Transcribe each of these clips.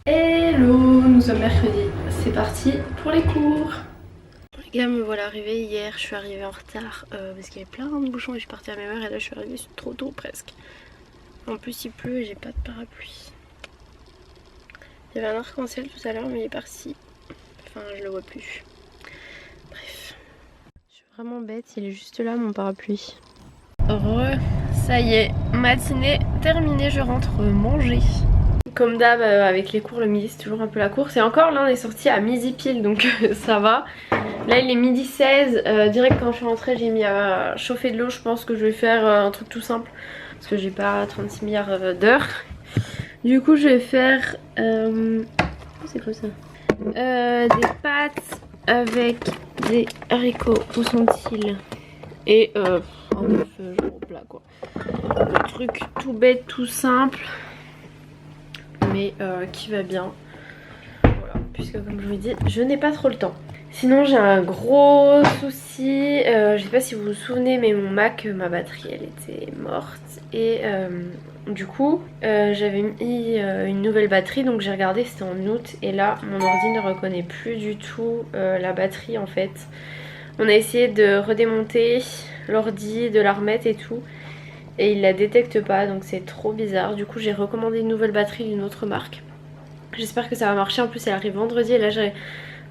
Hello, nous sommes mercredi, c'est parti pour les cours. Les gars, me voilà arrivée hier, je suis arrivée en retard parce qu'il y avait plein de bouchons et je suis partie à même heure et là je suis arrivée trop tôt presque. En plus il pleut et j'ai pas de parapluie. Il y avait un arc-en-ciel tout à l'heure mais il est parti. Enfin je le vois plus. Bref. Je suis vraiment bête, il est juste là mon parapluie. Ça y est, matinée terminée, je rentre manger. Comme d'hab avec les cours le midi c'est toujours un peu la course. Et encore là on est sorti à midi pile donc ça va. Là il est midi 16, direct quand je suis rentrée j'ai mis à chauffer de l'eau. Je pense que je vais faire un truc tout simple parce que j'ai pas 36 milliards d'heures. Du coup je vais faire c'est quoi ça, des pâtes avec des haricots, où sont-ils? Et un œuf genre au plat quoi. Le truc tout bête, tout simple mais qui va bien. Voilà, puisque comme je vous dis, je n'ai pas trop le temps. Sinon j'ai un gros souci, je sais pas si vous vous souvenez mais mon Mac, ma batterie elle était morte et du coup j'avais mis une nouvelle batterie donc j'ai regardé, c'était en août et là mon ordi ne reconnaît plus du tout la batterie en fait. On a essayé de redémonter l'ordi, de la remettre et tout et il la détecte pas donc c'est trop bizarre. Du coup j'ai recommandé une nouvelle batterie d'une autre marque. J'espère que ça va marcher, en plus elle arrive vendredi et là j'ai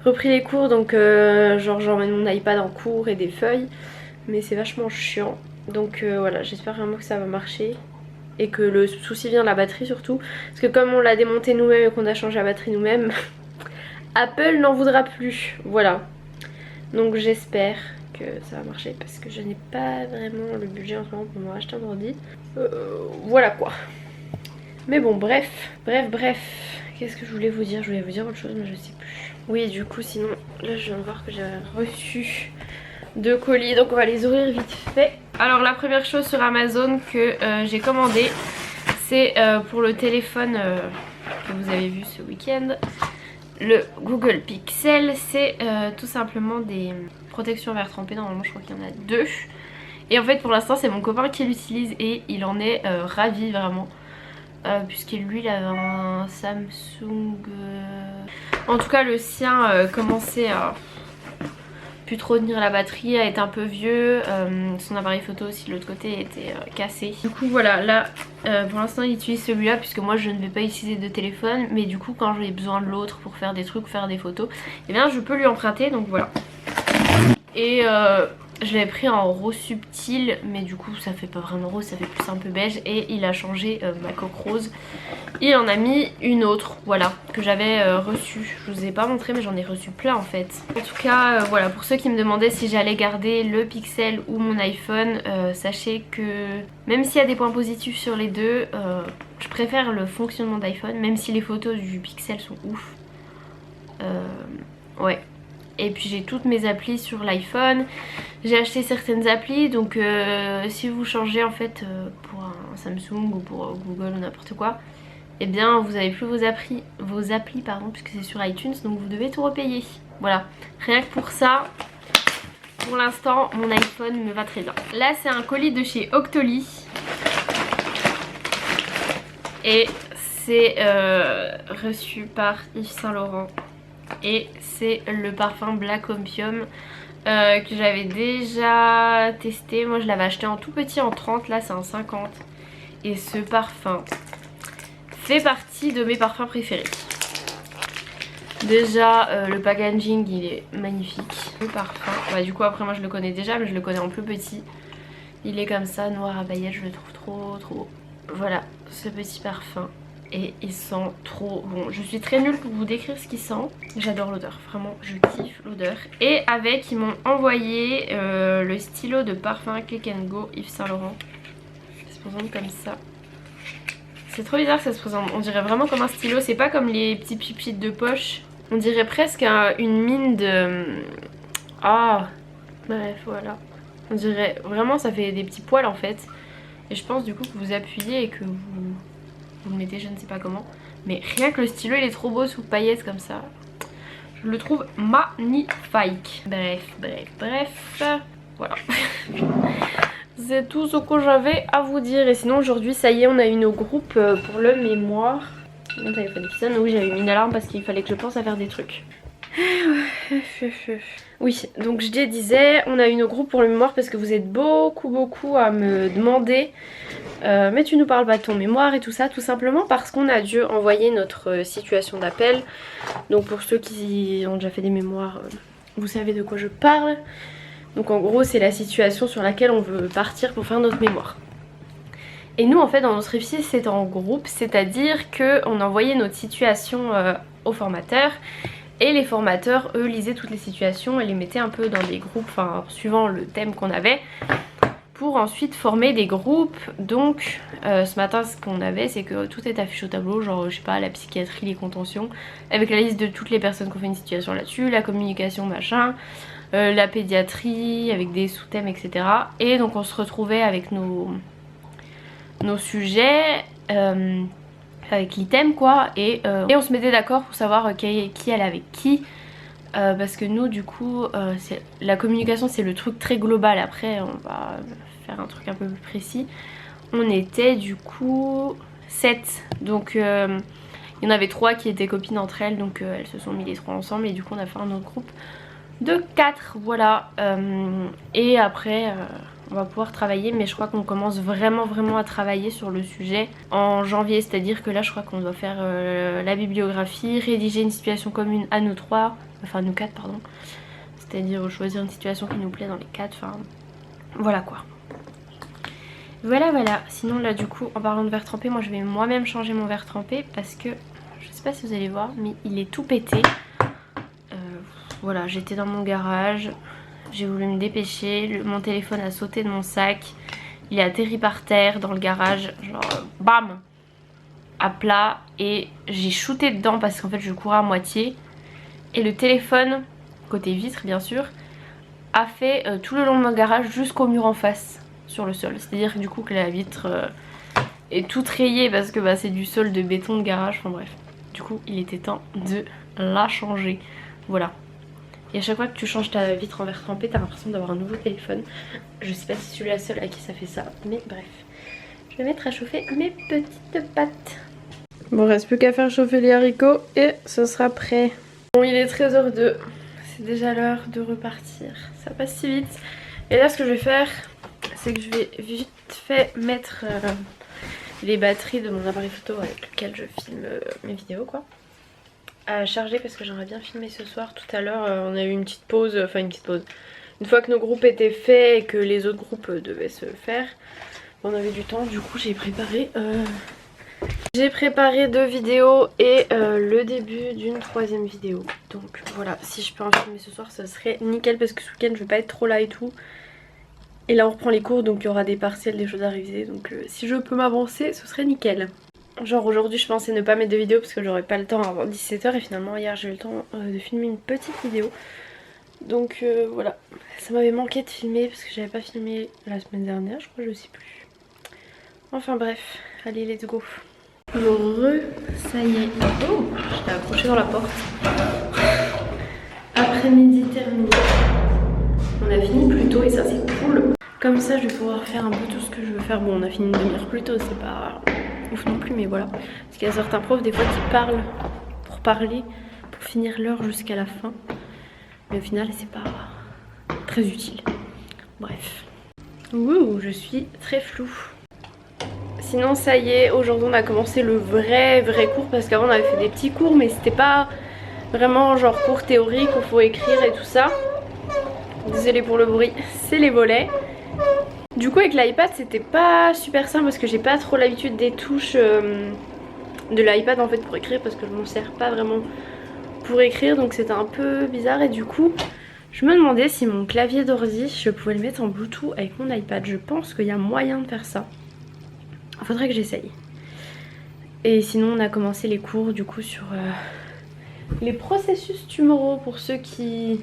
repris les cours donc genre j'emmène mon iPad en cours et des feuilles mais c'est vachement chiant donc voilà, j'espère vraiment que ça va marcher et que le souci vient de la batterie surtout parce que comme on l'a démonté nous-mêmes et qu'on a changé la batterie nous-mêmes Apple n'en voudra plus, voilà. Donc j'espère que ça va marcher parce que je n'ai pas vraiment le budget en ce moment pour me racheter un ordi. Voilà quoi. Mais bon bref, qu'est-ce que je voulais vous dire? Je voulais vous dire autre chose mais je sais plus. Oui du coup sinon là je viens de voir que j'ai reçu 2 colis donc on va les ouvrir vite fait. Alors la première chose sur Amazon que j'ai commandé c'est pour le téléphone que vous avez vu ce week-end. Le Google Pixel, c'est tout simplement des protections verre trempé. Normalement je crois qu'il y en a 2. Et en fait pour l'instant c'est mon copain qui l'utilise et il en est ravi vraiment. Puisque lui il avait un Samsung en tout cas le sien commençait à plus trop tenir la batterie, a été un peu vieux, son appareil photo aussi de l'autre côté était cassé. Du coup voilà, là pour l'instant il utilise celui-là puisque moi je ne vais pas utiliser de téléphone, mais du coup quand j'ai besoin de l'autre pour faire des trucs, faire des photos, et bien je peux lui emprunter, donc voilà. Et je l'avais pris en rose subtil mais du coup ça fait pas vraiment rose, ça fait plus un peu beige et il a changé ma coque rose. Il en a mis une autre, voilà, que j'avais reçue. Je vous ai pas montré mais j'en ai reçu plein en fait. En tout cas voilà, pour ceux qui me demandaient si j'allais garder le Pixel ou mon iPhone, sachez que même s'il y a des points positifs sur les deux, je préfère le fonctionnement d'iPhone même si les photos du Pixel sont ouf. Ouais. Et puis j'ai toutes mes applis sur l'iPhone. J'ai acheté certaines applis donc si vous changez en fait pour un Samsung ou pour Google ou n'importe quoi, et eh bien vous avez plus vos applis pardon, puisque c'est sur iTunes donc vous devez tout repayer. Voilà, rien que pour ça, pour l'instant mon iPhone me va très bien. Là c'est un colis de chez Octoly. Et c'est reçu par Yves Saint Laurent. Et c'est le parfum Black Opium que j'avais déjà testé. Moi je l'avais acheté en tout petit en 30, là c'est en 50. Et ce parfum fait partie de mes parfums préférés. Déjà le packaging il est magnifique. Le parfum, bah, du coup après moi je le connais déjà mais je le connais en plus petit. Il est comme ça, noir à paillettes, je le trouve trop beau. Voilà ce petit parfum. Et il sent trop bon. Je suis très nulle pour vous décrire ce qu'il sent. J'adore l'odeur, vraiment je kiffe l'odeur. Et avec ils m'ont envoyé le stylo de parfum Click and Go Yves Saint Laurent. Ça se présente comme ça. C'est trop bizarre que ça se présente, on dirait vraiment comme un stylo. C'est pas comme les petits pipites de poche. On dirait presque une mine de... Ah bref voilà. On dirait vraiment, ça fait des petits poils en fait. Et je pense du coup que vous appuyez et que vous le mettez je ne sais pas comment. Mais rien que le stylo il est trop beau sous paillettes comme ça. Je le trouve magnifique. Bref. Voilà. C'est tout ce que j'avais à vous dire. Et sinon aujourd'hui ça y est, on a eu nos groupes pour le mémoire. Mon téléphone qui sonne. Oui, j'avais mis une alarme parce qu'il fallait que je pense à faire des trucs. Oui, donc je disais, on a eu nos groupes pour le mémoire parce que vous êtes beaucoup à me demander mais tu nous parles pas de ton mémoire et tout ça, tout simplement parce qu'on a dû envoyer notre situation d'appel. Donc pour ceux qui ont déjà fait des mémoires, vous savez de quoi je parle. Donc en gros c'est la situation sur laquelle on veut partir pour faire notre mémoire. Et nous en fait dans notre récit c'est en groupe, c'est-à-dire qu'on envoyait notre situation aux formateurs. Et les formateurs eux lisaient toutes les situations et les mettaient un peu dans des groupes, enfin suivant le thème qu'on avait, pour ensuite former des groupes. Donc ce matin ce qu'on avait c'est que tout est affiché au tableau, genre je sais pas la psychiatrie, les contentions, avec la liste de toutes les personnes qui ont fait une situation là-dessus, la communication machin, la pédiatrie avec des sous-thèmes etc. Et donc on se retrouvait avec nos sujets avec l'item quoi et on se mettait d'accord pour savoir qui allait avec qui. Parce que nous du coup la communication c'est le truc très global, après on va faire un truc un peu plus précis. On était du coup 7, donc il y en avait 3 qui étaient copines entre elles, donc elles se sont mis les 3 ensemble et du coup on a fait un autre groupe de 4, voilà. Et après on va pouvoir travailler, mais je crois qu'on commence vraiment à travailler sur le sujet en janvier, c'est à dire que là je crois qu'on doit faire la bibliographie, rédiger une situation commune à nous 3, enfin nous 4 pardon, c'est à dire choisir une situation qui nous plaît dans les 4, enfin voilà quoi. Voilà. Sinon là du coup en parlant de verre trempé, moi je vais moi-même changer mon verre trempé parce que je sais pas si vous allez voir mais il est tout pété. Voilà, j'étais dans mon garage, j'ai voulu me dépêcher, mon téléphone a sauté de mon sac, il est atterri par terre dans le garage, genre bam, à plat, et j'ai shooté dedans parce qu'en fait je courais à moitié et le téléphone, côté vitre bien sûr, a fait tout le long de mon garage jusqu'au mur en face sur le sol. C'est à dire du coup que la vitre est toute rayée parce que c'est du sol de béton de garage, enfin bref. Du coup il était temps de la changer, voilà. Et à chaque fois que tu changes ta vitre en verre trempé, t'as l'impression d'avoir un nouveau téléphone. Je sais pas si je suis la seule à qui ça fait ça, mais bref. Je vais mettre à chauffer mes petites pâtes. Bon, reste plus qu'à faire chauffer les haricots et ce sera prêt. Bon, il est 13h02. C'est déjà l'heure de repartir. Ça passe si vite. Et là, ce que je vais faire, c'est que je vais vite fait mettre les batteries de mon appareil photo avec lequel je filme mes vidéos, quoi, à charger parce que j'aimerais bien filmer ce soir. Tout à l'heure on a eu une petite pause, enfin une petite pause. Une fois que nos groupes étaient faits et que les autres groupes devaient se faire, on avait du temps, du coup j'ai préparé 2 vidéos et le début d'une 3e vidéo. Donc voilà, si je peux en filmer ce soir ça serait nickel parce que ce week-end je vais pas être trop là et tout. Et là on reprend les cours donc il y aura des partiels, des choses à réviser, donc si je peux m'avancer ce serait nickel. Genre aujourd'hui je pensais ne pas mettre de vidéo parce que j'aurais pas le temps avant 17 h et finalement hier j'ai eu le temps de filmer une petite vidéo. Donc voilà, ça m'avait manqué de filmer parce que j'avais pas filmé la semaine dernière, je crois, je sais plus. Enfin bref, allez let's go. Ça y est. Oh, j'étais accrochée dans la porte. Après-midi terminé. On a fini plus tôt et ça c'est cool. Comme ça je vais pouvoir faire un peu tout ce que je veux faire. Bon on a fini une demi-heure plus tôt, c'est pas ouf non plus, mais voilà. Parce qu'il y a certains profs des fois qui parlent pour parler, pour finir l'heure jusqu'à la fin. Mais au final c'est pas très utile. Bref. Ouh, je suis très floue. Sinon ça y est, aujourd'hui on a commencé le vrai cours parce qu'avant on avait fait des petits cours mais c'était pas vraiment genre cours théorique où il faut écrire et tout ça. Désolée pour le bruit, c'est les volets. Du coup avec l'iPad c'était pas super simple parce que j'ai pas trop l'habitude des touches de l'iPad en fait pour écrire parce que je m'en sers pas vraiment pour écrire, donc c'était un peu bizarre. Et du coup je me demandais si mon clavier d'ordi je pouvais le mettre en Bluetooth avec mon iPad. Je pense qu'il y a moyen de faire ça, faudrait que j'essaye. Et sinon on a commencé les cours du coup sur les processus tumoraux pour ceux qui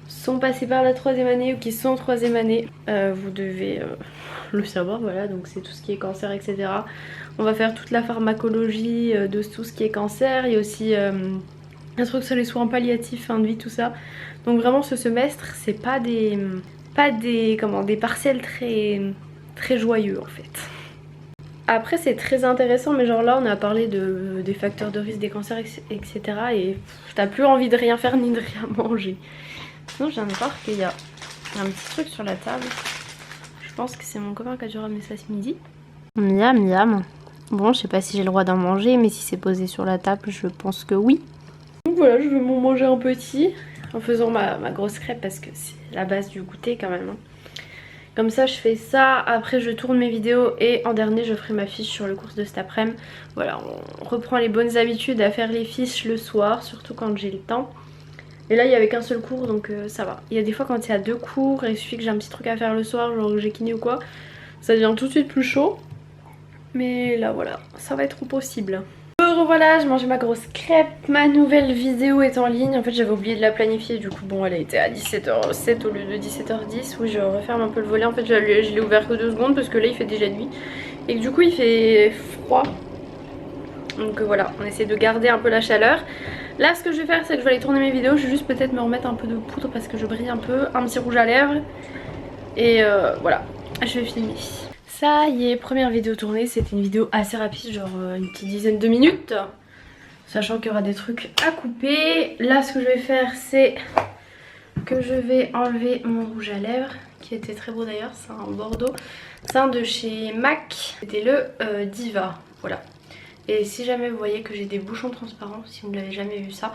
sont passés par la 3e année ou qui sont en 3e année. Vous devez le savoir, voilà, donc c'est tout ce qui est cancer etc. On va faire toute la pharmacologie de tout ce qui est cancer. Il y a aussi un truc sur les soins palliatifs, fin de vie, tout ça. Donc vraiment ce semestre c'est pas des pas des partiels très joyeux en fait. Après c'est très intéressant, mais genre là on a parlé des facteurs de risque des cancers etc. Et t'as plus envie de rien faire ni de rien manger. Sinon je viens de voir qu'il y a un petit truc sur la table. Je pense que c'est mon copain qui a dû ramener ça ce midi. Miam miam. Bon, je sais pas si j'ai le droit d'en manger, mais si c'est posé sur la table, je pense que oui. Donc voilà, je vais m'en manger un petit en faisant ma grosse crêpe parce que c'est la base du goûter quand même. Comme ça je fais ça, après je tourne mes vidéos et en dernier je ferai ma fiche sur le cours de cet après-midi. Voilà, on reprend les bonnes habitudes à faire les fiches le soir, surtout quand j'ai le temps. Et là il y avait qu'un seul cours donc ça va. Il y a des fois quand il y a 2 cours et il suffit que j'ai un petit truc à faire le soir, genre que j'ai kiné ou quoi, ça devient tout de suite plus chaud. Mais là voilà, ça va être possible. Voilà, je mangeais ma grosse crêpe, ma nouvelle vidéo est en ligne. En fait j'avais oublié de la planifier, du coup bon elle a été à 17h07 au lieu de 17h10. Oui, je referme un peu le volet, en fait je l'ai ouvert que 2 secondes parce que là il fait déjà nuit. Et que du coup il fait froid. Donc voilà, on essaie de garder un peu la chaleur. Là ce que je vais faire c'est que je vais aller tourner mes vidéos. Je vais juste peut-être me remettre un peu de poudre parce que je brille un peu, un petit rouge à lèvres. Et voilà, je vais filmer. Ça y est, première vidéo tournée, c'était une vidéo assez rapide, genre une petite dizaine de minutes. Sachant qu'il y aura des trucs à couper. Là ce que je vais faire c'est que je vais enlever mon rouge à lèvres, qui était très beau d'ailleurs, c'est un bordeaux. C'est un de chez MAC, c'était le Diva, voilà. Et si jamais vous voyez que j'ai des bouchons transparents, si vous ne l'avez jamais vu ça,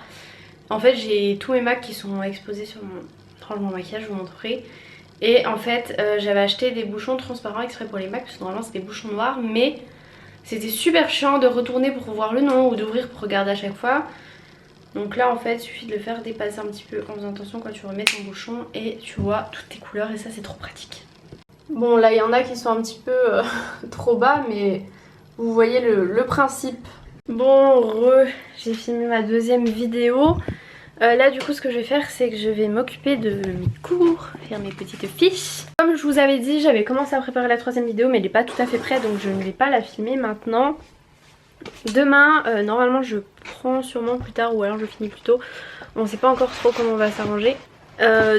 en fait j'ai tous mes MAC qui sont exposés sur mon rangement maquillage, je vous montrerai. Et en fait j'avais acheté des bouchons transparents exprès pour les MAC parce que normalement c'est des bouchons noirs, mais c'était super chiant de retourner pour voir le nom ou d'ouvrir pour regarder à chaque fois. Donc là en fait il suffit de le faire dépasser un petit peu en faisant attention quand tu remets ton bouchon et tu vois toutes tes couleurs et ça c'est trop pratique. Bon là il y en a qui sont un petit peu trop bas, mais vous voyez le principe. Bon j'ai filmé ma deuxième vidéo. Là du coup ce que je vais faire c'est que je vais m'occuper de mes cours, faire mes petites fiches. Comme je vous avais dit j'avais commencé à préparer la troisième vidéo mais elle n'est pas tout à fait prête donc je ne vais pas la filmer maintenant. Demain normalement je prends sûrement plus tard ou alors je finis plus tôt. On sait pas encore trop comment on va s'arranger.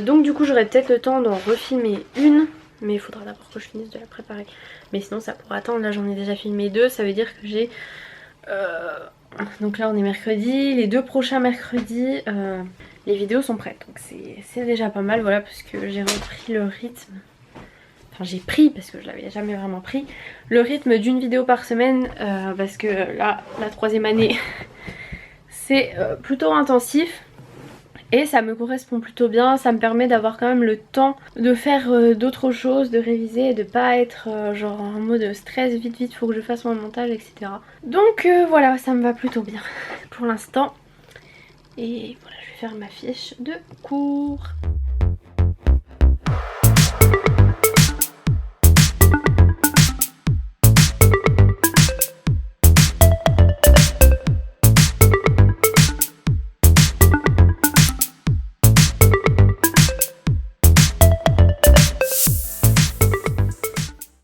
Donc du coup j'aurai peut-être le temps d'en refilmer une. Mais il faudra d'abord que je finisse de la préparer. Mais sinon ça pourra attendre, là j'en ai déjà filmé 2. Ça veut dire que j'ai... Donc là on est mercredi, les 2 prochains mercredis les vidéos sont prêtes. Donc c'est déjà pas mal, voilà, parce que j'ai repris le rythme. Enfin j'ai pris, parce que je l'avais jamais vraiment pris, le rythme d'une vidéo par semaine. Parce que là, la 3e année, c'est plutôt intensif. Et ça me correspond plutôt bien, ça me permet d'avoir quand même le temps de faire d'autres choses, de réviser et de pas être genre en mode stress, vite faut que je fasse mon montage etc. Donc voilà, ça me va plutôt bien pour l'instant. Et voilà, je vais faire ma fiche de cours.